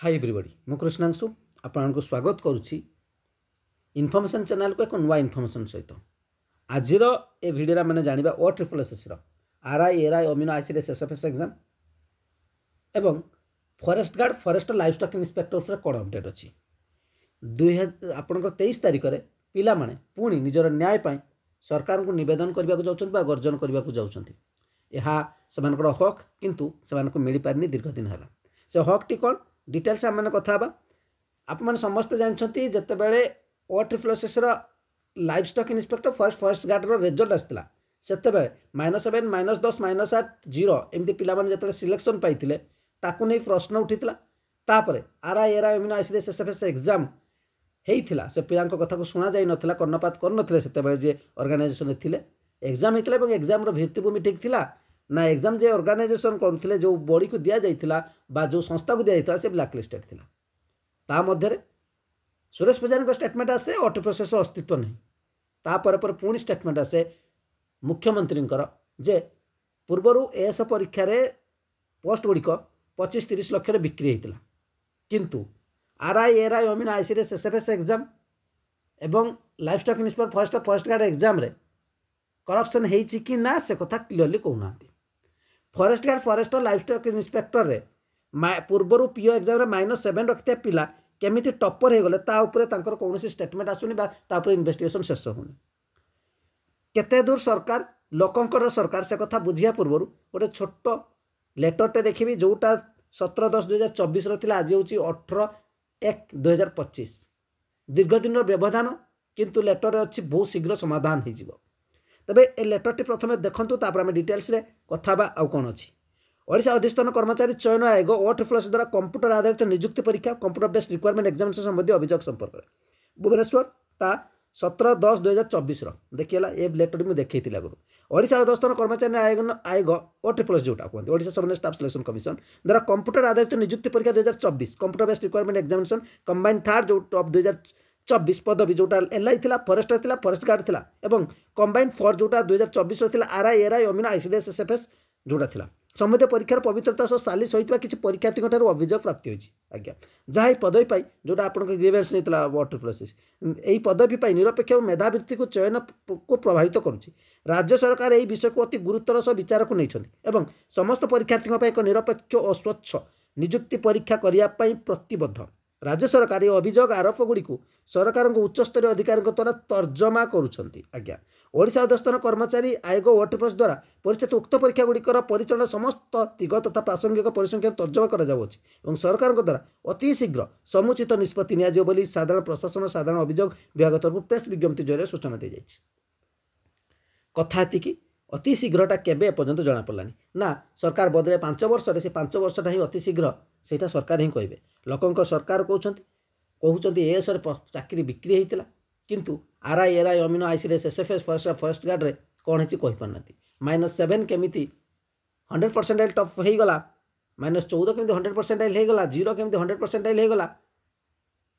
Hi everybody मु कृष्णांशु आपको स्वागत करुच्ची इनफॉरमेशन चैनल को एक नुआ इनफॉरमेशन सहित आज ए भिडियो मैंने जाना OSSS RI RI अमीनो ICDS SFS एग्जाम एवं forest guard forest livestock inspector कौन अपडेट अच्छी 2023 तारिख में पिला माने पुणी निजर न्याय पाई सरकार को निवेदन करने को जाऊँ गर्जन करने को जाऊँ यह हक किंतु से मिल पारनी दीर्घ दिन है से हक टी कौन डिटेल्स आम कथा आप समस्ते जानते जिते बड़े OSSS livestock inspector forest guard result आसाला से -7 -10 -8 0 एमती पे सिलेक्शन पाई ताकू नहीं प्रश्न उठीला तापर RI RI अमीनो ICDS SFS एग्जाम होता से पिला कथा को शुणा जा ना कर्णपात करते से जे ऑर्गेनाइजेशन थे एग्जाम होता है एग्जाम भित्तिभूमि ठीक थिला ना एग्जाम जे ऑर्गेनाइजेशन करुले जो बॉडी को दि जाता जो संस्था को दि जाता से ब्लैकलिस्टेड थिला ता मध्य सुरेश पूजारी स्टेटमेंट आसे OSSS अस्तित्व नहीं तापर पुणी स्टेटमेंट आसे मुख्यमंत्री जे पूर्वर एएस परीक्षा रे पोस्ट गुड़िक 25-30 लाख बिक्री होता किंतु RI RI अमीनो ICDS SFS एग्जाम एवं livestock inspector forest guard exam रे करप्शन होती कि ना से कथा क्लीयरली कहना forest guard forest livestock inspector रे पूर्वर पीओ एग्जाम रे -7 रखिया पिला केमी टपर हो गले कौन स्टेटमेंट आसुनी इन्वेस्टिगेशन शेष होनी केते दूर सरकार लोकंकर सरकार से कथा बुझिया पूर्व गोटे छोट लेटरटे देखी जोटा 17/10/2024 रहा आज हूँ 18/1/2025 दीर्घ दिन व्यवधान किंतु लेटर अच्छी बहुत शीघ्र समाधान हो तबे ए लेटरटी प्रथम देखूँ आम डिटेल्स कथा आउ कौन अच्छी ओडिशा अधिष्ठान कर्मचारी चयन आयोग OSSS द्वारा कंप्यूटर आधारित नियुक्ति परीक्षा कंप्यूटर बेस्ड रिक्वायरमेंट एग्जामिनेशन संबंधी अभियोग संपर्क में भुवनेश्वर ता 17/10/2024 देखिएला ए लेटर मुझे देखी आगुरी ओडिशा अधिष्ठान कर्मचारी आयोग OSSS जोटा कहते Odisha subordinate staff selection commission द्वारा कंप्यूटर आधारित नियुक्ति परीक्षा 2024 computer based requirement examination combine third जो ऑफ 2024 पदवी जोटा LI थिला फॉरेस्टर फॉरेस्ट गार्ड थिला एवं कंबाइन फॉर जोटा 2024 RI RI अमीनो ICDS SFS जोटा थिला संबंधित परीक्षार पवित्रता सह सालिश होता किसी परीक्षार्थी अभियोग प्राप्ति होगी आज्ञा जहाँ पदवी पाई जोटा आप ग्रीवेंस नहीं OSSS यही पदवी पाई निरपेक्ष और मेधावृत्ति को चयन को प्रभावित करुच्ची राज्य सरकार यही विषय को अति गुरुत्वर सह विचार को नहीं समस्त परीक्षार्थी एक निरपेक्ष और स्वच्छ नियुक्ति परीक्षा करने प्रतिबद्ध राज्य सरकार ये अभियोग आरोप गुड़ी सरकार उच्चस्तरीय अधिकारी द्वारा तर्जमा करुँच आज्ञा ओडिशा अधिष्ठान कर्मचारी आयोग OSSS द्वारा परिचालित उक्त परीक्षा गुड़िकर परिचालन समस्त दिग तथा प्रासंगिक परिसंख्यान तर्जमा कर सरकार द्वारा अति शीघ्र समुचित निष्पत्ति नि साधारण प्रशासन साधारण अभियोग विभाग तरफ प्रेस विज्ञप्ति जरिए सूचना दी जाइए कथा कि अति शीघ्रटा केबे एपर्यंत जना पड़लानी ना सरकार बदले 5 वर्ष से 5 वर्षटा ही अति शीघ्र सेटा सरकार ही कहे लोक सरकार कहते एएस चाकरी बिक्री होता किंतु RI RI अमीनो ICDS SFS फॉरेस्ट गार्ड रे कौन है कहीपारना -7 केमी 100% टफ हो गला -14 केमी 100% हो गला 0 केमी 100% हो गला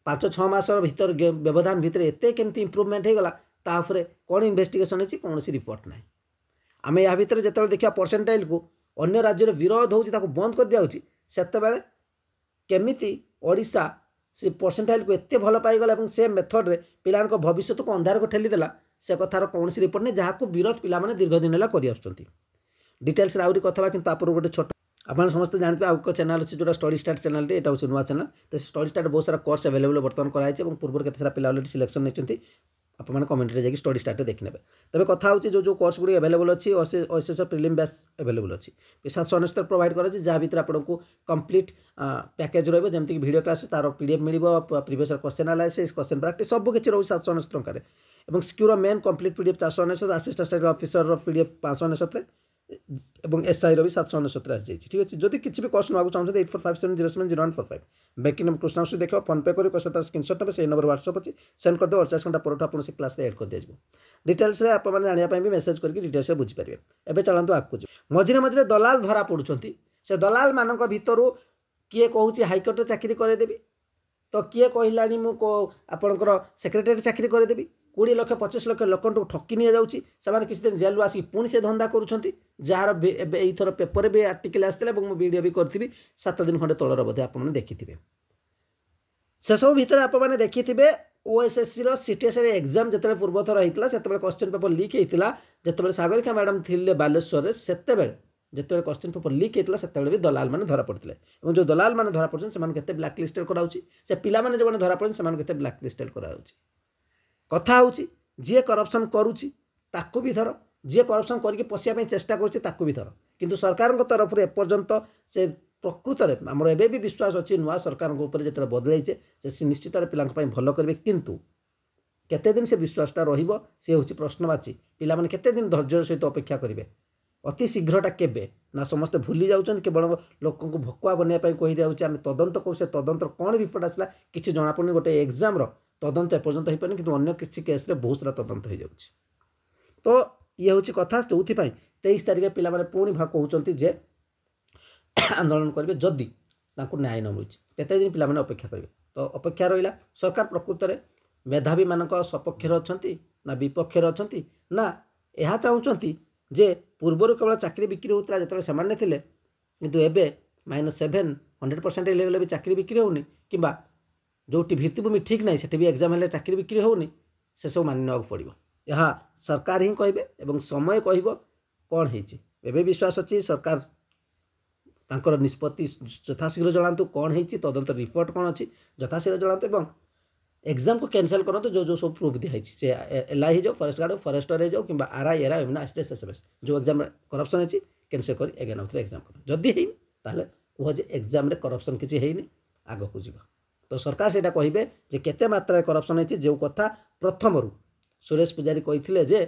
5-6 मास भीतर व्यवधान भितर एते केमी इम्प्रूवमेंट हो गला ताफरे कौन इन्वेस्टिगेशन है कौन रिपोर्ट ना आम या भितर जो देखा परसेंटाइल को अन्य राज्य विरोध हो बंद कर दिया से केमिति ओडिशा से परसेंटाइल को एत भल पाईगला से मेथड रे पिला भविष्य को अंधार को ठेलीदेला से कथार कौन रिपोर्ट नहीं जहाँ विरोध पिला दीर्घ दिन है कर डिटेल्स आहरी कथा कि गोटे छोट आप समस्त जानते हैं चैनल अच्छी जो स्टडी स्टार्ट चैनल ये हूँ नुआ चैनल तो स्टडी स्टार्ट बहुत सारा कोर्स अवेलेबल बर्तमान कराई पूर्व के सारा पिला अलरेडी सिलेक्शन नहीं आपने कमेंट जाकि स्टडी स्टार्ट देखने तेज कथा हो जो कोर्स गुड़ी अवेलेबल अच्छी OSSS प्रिलिम बैच अवेलेबल अच्छी 769 प्रोवाइड कर जहाँ भर आपको कंप्लीट पैकेज रही जमीक वीडियो क्लास तार PDF मिल previous question analysis question practice सब किसी रोज 769 टकर और secure main complete PDF 469 assistant staff officer PDF 569 और SI भी 769 आसी ठीक अच्छे जदि किसी भी कोर्स नाक चाहते 8457070145 बैंकिंग नंबर कृष्णांशु देख फोन पे कर स्क्रीनशॉट ने से नंबर व्हाट्सएप अच्छी सेंड कर दे 48 घंटा पर आप क्लास एड कर दिया डिटेल्स आपने जानापी भी मेसेज करके डिटेल्स बुझीपारे एवं चलते आगे मझे मझे दलाल धरा पड़ुंट से दलाल मान भर किए कहूँ हाइकोर्ट चाकरी करदेवी तो किए कहला आपणकर सेक्रेटरी चाकरी करदेवी 20 लाख 25 लाख लोक ठकी नि जाऊँगी से किसी दिन जेल आसिक पुणी से धंदा करुँच जार एथर पेपर भी आर्टिकल आसते वीडियो भी करी 7 दिन खंडे तलर बोधे आपने देखी से सब भितर आपने देखिथे ओएसएससी सीटीएस एग्जाम जिते पूर्व थर होता से क्वेश्चन पेपर लीक होता जिते सागरिका मैडम थे बालेश्वर से जिते क्वेश्चन पेपर लीक होता से भी दलाल मैंने धरा पड़ते जो दलाल मैंने धरा पड़ते से ब्लाक लिस्टेड कराऊँच से पिला जो धरा पड़ते से ब्लाक लिस्टेड कराऊँच कथा हूँ जी करप्शन करुच्ची ताकू भी धर जी करप्शन करके पशिया चेष्टा करुच्ची भी धर किंतु सरकार तरफ एपर्यंत से प्रकृत में आमर एबे भी विश्वास अच्छी नुआ सरकार जो बदलैचे से निश्चित पिला भल करेंगे किंतु केते दिन से विश्वासटा रहिबो से हूँ प्रश्नवाची पिला माने केते दिन धैर्य सहित अपेक्षा करेंगे अति शीघ्रटा केबे ना समस्ते भूली जाउछन केवल लोक को भकुआ बनवाई कही दिया आम तदंत करूँ से तदंतर कौन रिपोर्ट आसला किसी जनापड़ी गोटे एग्जाम तदंत एपर्यंत हो पारे कि अन्य किसी केस रे बहुत सारा तदंत हो जाउछि तो ये हूँ कथा जो 23 तारिख पिला पुणी कहते जे आंदोलन करेंगे जदि न्याय न मिलूँ केते दिन पिला अपेक्षा करेंगे तो अपेक्षा रहा सरकार प्रकृत में मेधावी मान सपक्षर अच्छा ना विपक्षर अच्छा ना यह चाहूँगी जे पूर्वर केवल चाकरी बिक्री होता जो से थे कितु एबे -7 100% लेवल भी चाकरी बिक्री होनी कि जो भित्तिभूमि ठीक ना से भी एग्जाम हेल्ले चाकरी बिक्री होनी से सब मानिना पड़ो यह सरकार ही कहे एवं समय कह कौन होबे विश्वास अच्छी सरकार तांकर निष्पत्ति यथाशीघ्र जनातु कौन होती तदंत रिपोर्ट कौन अच्छी यथाशीघ्र जनातु एवं एग्जाम को कैंसल करते जो जो सब प्रूफ दिखाई से एलआई हो फॉरेस्ट गार्ड हो फॉरेस्टर हो जाओ कि आरआई एरा एम एसएसएस जो एग्जाम करप्शन अच्छी कैंसल कर एगेन आउे एग्जाम कर जदि है कह जे एग्जाम करप्शन किसी है आग को जीव तो सरकार से कहे जे केते मात्रा करप्शन होती जो कथा प्रथम सुरेश पूजारी कही जे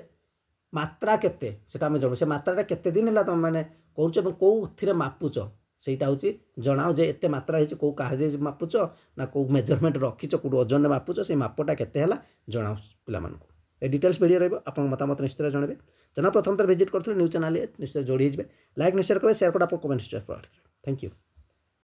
मात्रा केते सेटा आम जानू से मात्राटा केते दिन है तुम मैंने कौन कौन मापुच सेटा हूँ जनाओ जे एते मात्रा हो कौ कहा मापुच ना कौ मेजरमेंट रखीच कौट ओजन मापुच से मापटा केते जनाओ पे डिटेल्स वीडियो रही आप मतामत निश्चय जनइबे चैनल प्रथम थर विजिट करते न्यूज चैनल निश्चय जोड़ी लाइक निश्चय करेंगे शेयर कर कमेंट निश्चय थैंक यू।